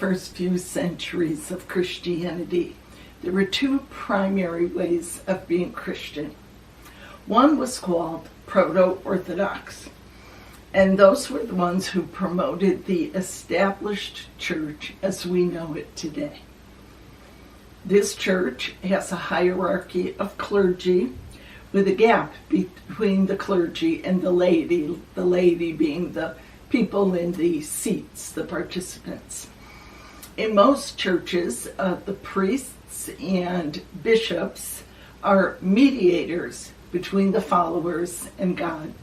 first few centuries of Christianity, there were two primary ways of being Christian. One was called Protoorthodox, and those were the ones who promoted the established church as we know it today. This church has a hierarchy of clergy with a gap between the clergy and the laity being the people in the seats, the participants. In most churches, the priests and bishops are mediators between the followers and God.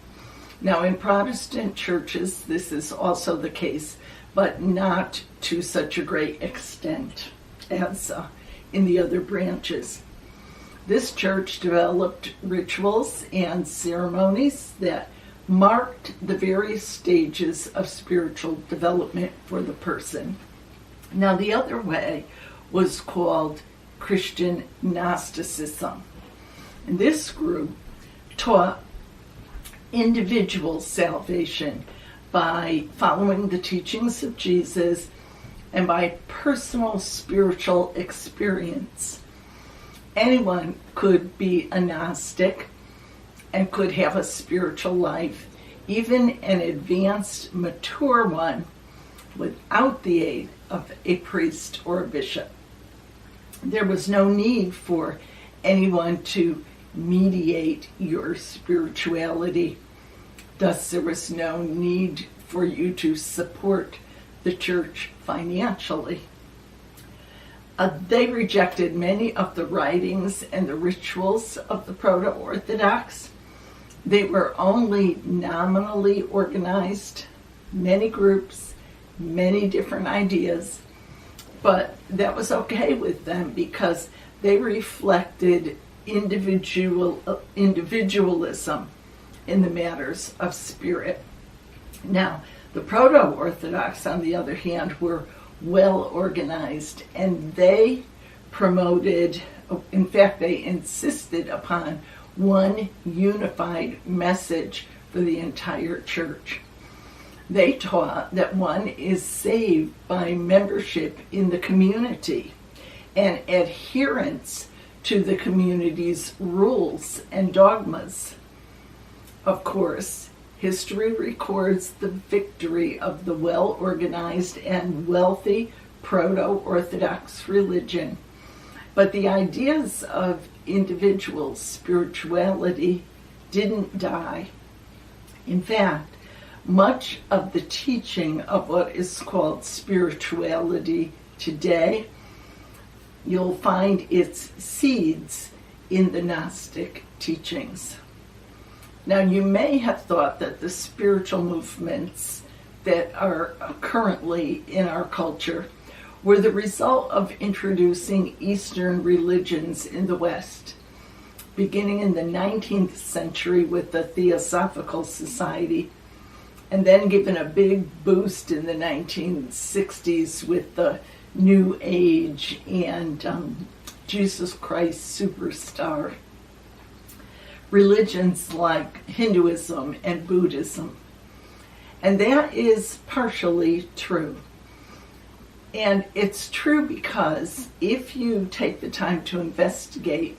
Now, in Protestant churches, this is also the case, but not to such a great extent as in the other branches. This church developed rituals and ceremonies that marked the various stages of spiritual development for the person. Now, the other way was called Christiangnosticism. And this group taught individual salvation by following the teachings of Jesus and by personal spiritual experience. Anyone could be a Gnostic and could have a spiritual life, even an advanced, mature one, without the aid of a priest or a bishop. There was no need for anyone to mediate your spirituality. Thus, there was no need for you to support the church financially. They rejected many of the writings and the rituals of the Proto-Orthodox. They were only nominally organized, many groups, many different ideas, but that was okay with them because they reflected individualism in the matters of spirit. Now, the Proto-Orthodox, on the other hand, were well organized, and they promoted, in fact, they insisted upon one unified message for the entire church. They taught that one is saved by membership in the community and adherence to the community's rules and dogmas. Of course, history records the victory of the well-organized and wealthy Proto-Orthodox religion. But the ideas of individual spirituality didn't die. In fact, much of the teaching of what is called spirituality today, you'll find its seeds in the Gnostic teachings. Now, you may have thought that the spiritual movements that are currently in our culture were the result of introducing Eastern religions in the West, beginning in the 19th century with the Theosophical Society, and then given a big boost in the 1960s with the New Age and Jesus Christ Superstar. Religions like Hinduism and Buddhism. And that is partially true. And it's true because if you take the time to investigate,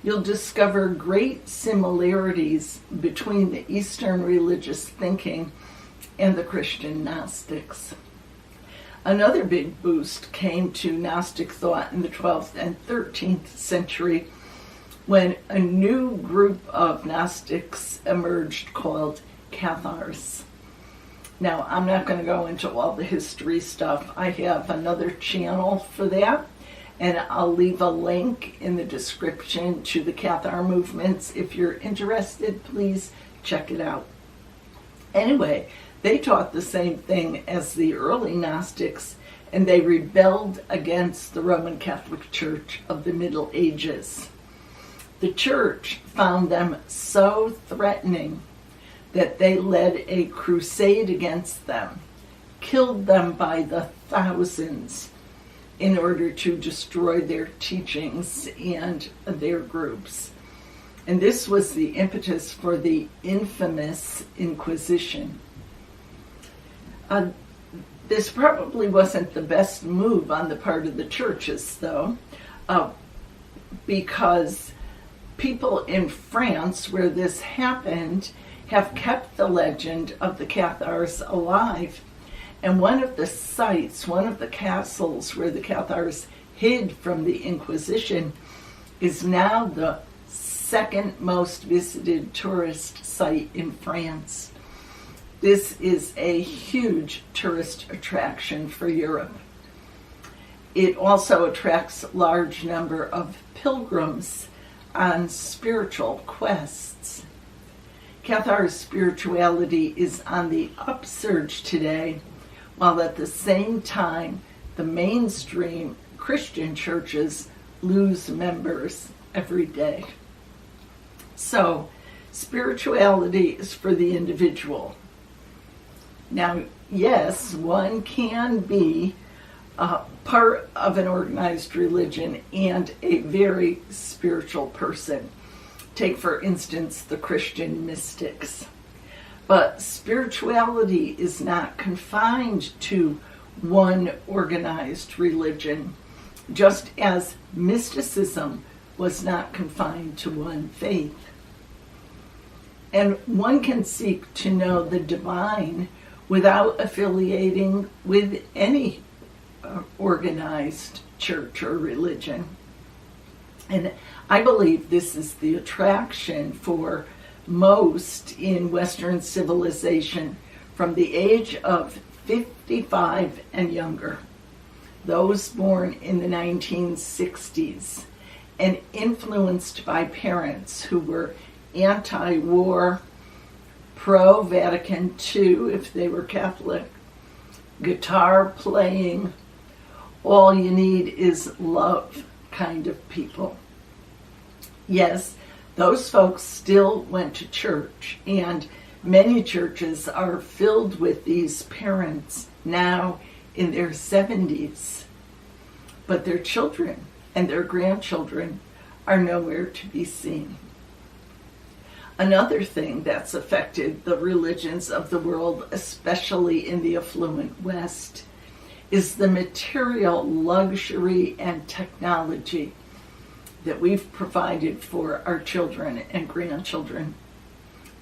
you'll discover great similarities between the Eastern religious thinking and the Christian Gnostics. Another big boost came to Gnostic thought in the 12th and 13th century when a new group of Gnostics emerged called Cathars. Now, I'm not going to go into all the history stuff. I have another channel for that, and I'll leave a link in the description to the Cathar movements. If you're interested, please check it out. Anyway, they taught the same thing as the early Gnostics, and they rebelled against the Roman Catholic Church of the Middle Ages. The church found them so threatening that they led a crusade against them, killed them by the thousands in order to destroy their teachings and their groups. And this was the impetus for the infamous Inquisition. This probably wasn't the best move on the part of the churches, though, because people in France where this happened have kept the legend of the Cathars alive. And one of the sites, one of the castles where the Cathars hid from the Inquisition, is now the second most visited tourist site in France. This is a huge tourist attraction for Europe. It also attracts a large number of pilgrims on spiritual quests. Cathar spirituality is on the upsurge today, while at the same time the mainstream Christian churches lose members every day. So, spirituality is for the individual. Now, yes, one can be part of an organized religion and a very spiritual person. Take, for instance, the Christian mystics. But spirituality is not confined to one organized religion, just as mysticism was not confined to one faith. And one can seek to know the divine without affiliating with any organized church or religion. And I believe this is the attraction for most in Western civilization from the age of 55 and younger. Those born in the 1960s and influenced by parents who were anti-war, pro-Vatican II if they were Catholic, guitar playing, all you need is love kind of people. Yes, those folks still went to church, and many churches are filled with these parents now in their 70s. But their children and their grandchildren are nowhere to be seen. Another thing that's affected the religions of the world, especially in the affluent West, is the material luxury and technology that we've provided for our children and grandchildren.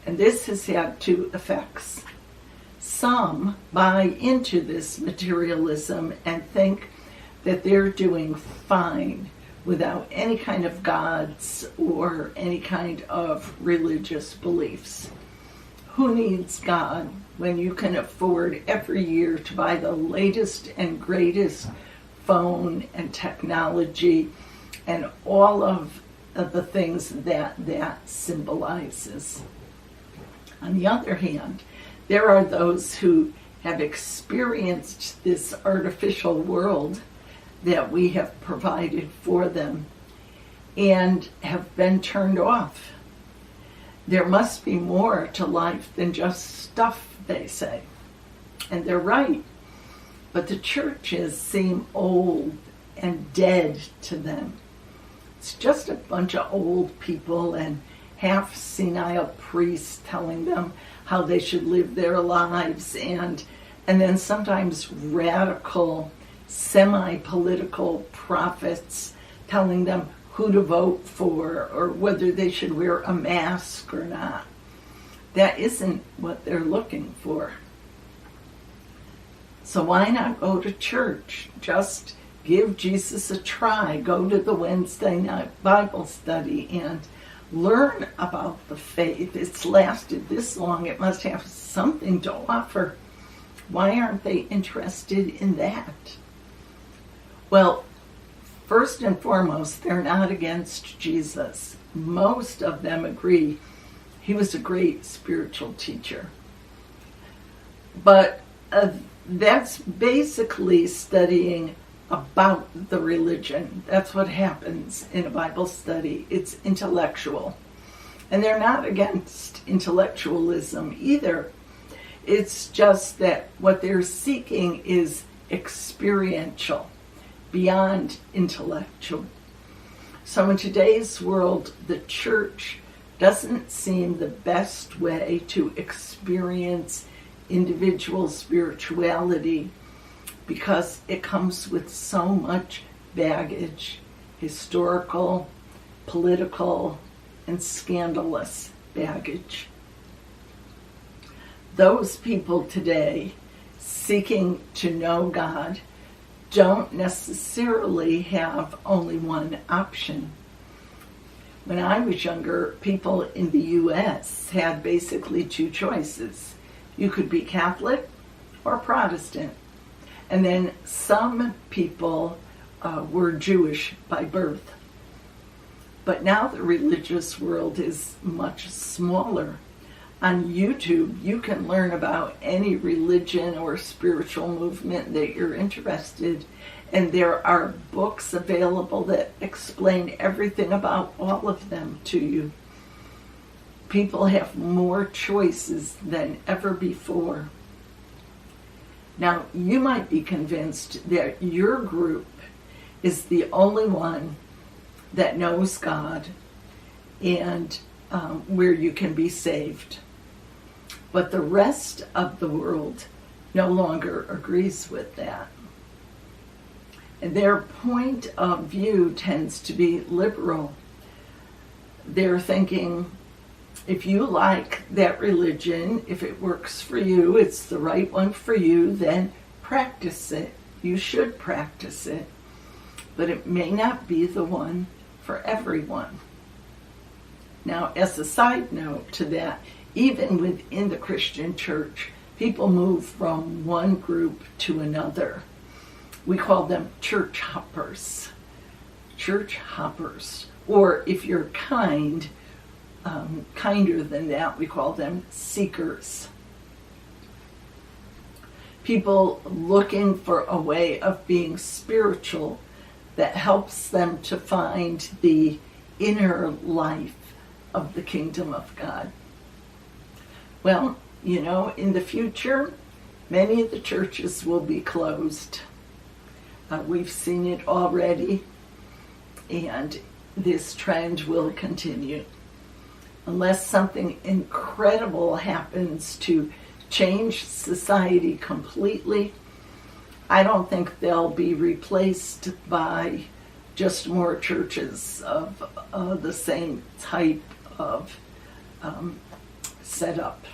And this has had two effects. Some buy into this materialism and think that they're doing fine without any kind of gods or any kind of religious beliefs. Who needs God when you can afford every year to buy the latest and greatest phone and technology and all of the things that symbolizes? On the other hand, there are those who have experienced this artificial world that we have provided for them and have been turned off. There must be more to life than just stuff, they say. And they're right. But the churches seem old and dead to them. It's just a bunch of old people and half senile priests telling them how they should live their lives, and then sometimes radical semi-political prophets telling them who to vote for or whether they should wear a mask or not. That isn't what they're looking for. So why not go to church? Just give Jesus a try. Go to the Wednesday night Bible study and learn about the faith. It's lasted this long. It must have something to offer. Why aren't they interested in that? Well, first and foremost, they're not against Jesus. Most of them agree he was a great spiritual teacher. But that's basically studying about the religion. That's what happens in a Bible study. It's intellectual. And they're not against intellectualism either. It's just that what they're seeking is experiential, beyond intellectual. So in today's world, the church doesn't seem the best way to experience individual spirituality because it comes with so much baggage, historical, political, and scandalous baggage. Those people today seeking to know God don't necessarily have only one option. When I was younger, people in the U.S. had basically two choices. You could be Catholic or Protestant. And then some people were Jewish by birth. But now the religious world is much smaller. On YouTube, you can learn about any religion or spiritual movement that you're interested in. And there are books available that explain everything about all of them to you. People have more choices than ever before. Now, you might be convinced that your group is the only one that knows God and where you can be saved. But the rest of the world no longer agrees with that. And their point of view tends to be liberal. They're thinking, if you like that religion, if it works for you, it's the right one for you, then practice it. You should practice it. But it may not be the one for everyone. Now, as a side note to that, even within the Christian church, people move from one group to another. We call them church hoppers. Church hoppers. Or if you're kinder than that, we call them seekers. People looking for a way of being spiritual that helps them to find the inner life of the kingdom of God. Well, you know, in the future, many of the churches will be closed. We've seen it already, and this trend will continue. Unless something incredible happens to change society completely, I don't think they'll be replaced by just more churches of the same type of setup.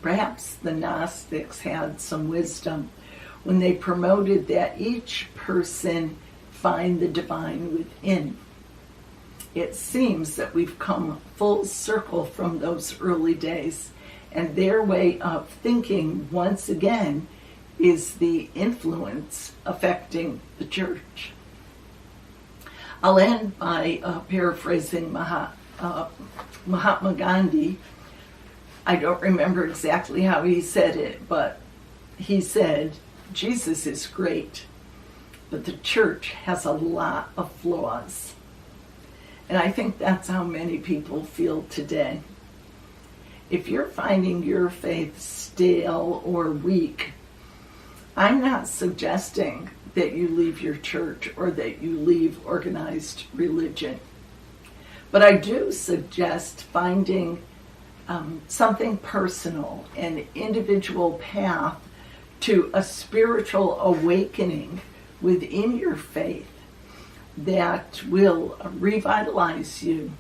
Perhaps the Gnostics had some wisdom when they promoted that each person find the divine within. It seems that we've come full circle from those early days, and their way of thinking, once again, is the influence affecting the church. I'll end by paraphrasing Mahatma Gandhi. I don't remember exactly how he said it, but he said, Jesus is great, but the church has a lot of flaws. And I think that's how many people feel today. If you're finding your faith stale or weak, I'm not suggesting that you leave your church or that you leave organized religion. But I do suggest finding something personal, an individual path to a spiritual awakening within your faith that will revitalize you,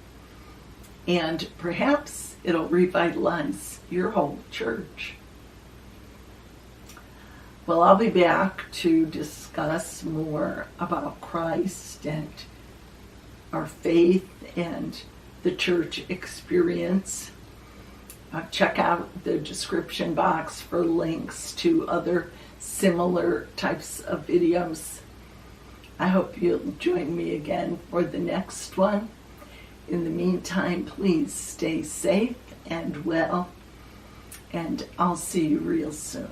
and perhaps it'll revitalize your whole church. Well, I'll be back to discuss more about Christ and our faith and the church experience. Check out the description box for links to other similar types of videos. I hope you'll join me again for the next one. In the meantime, please stay safe and well, and I'll see you real soon.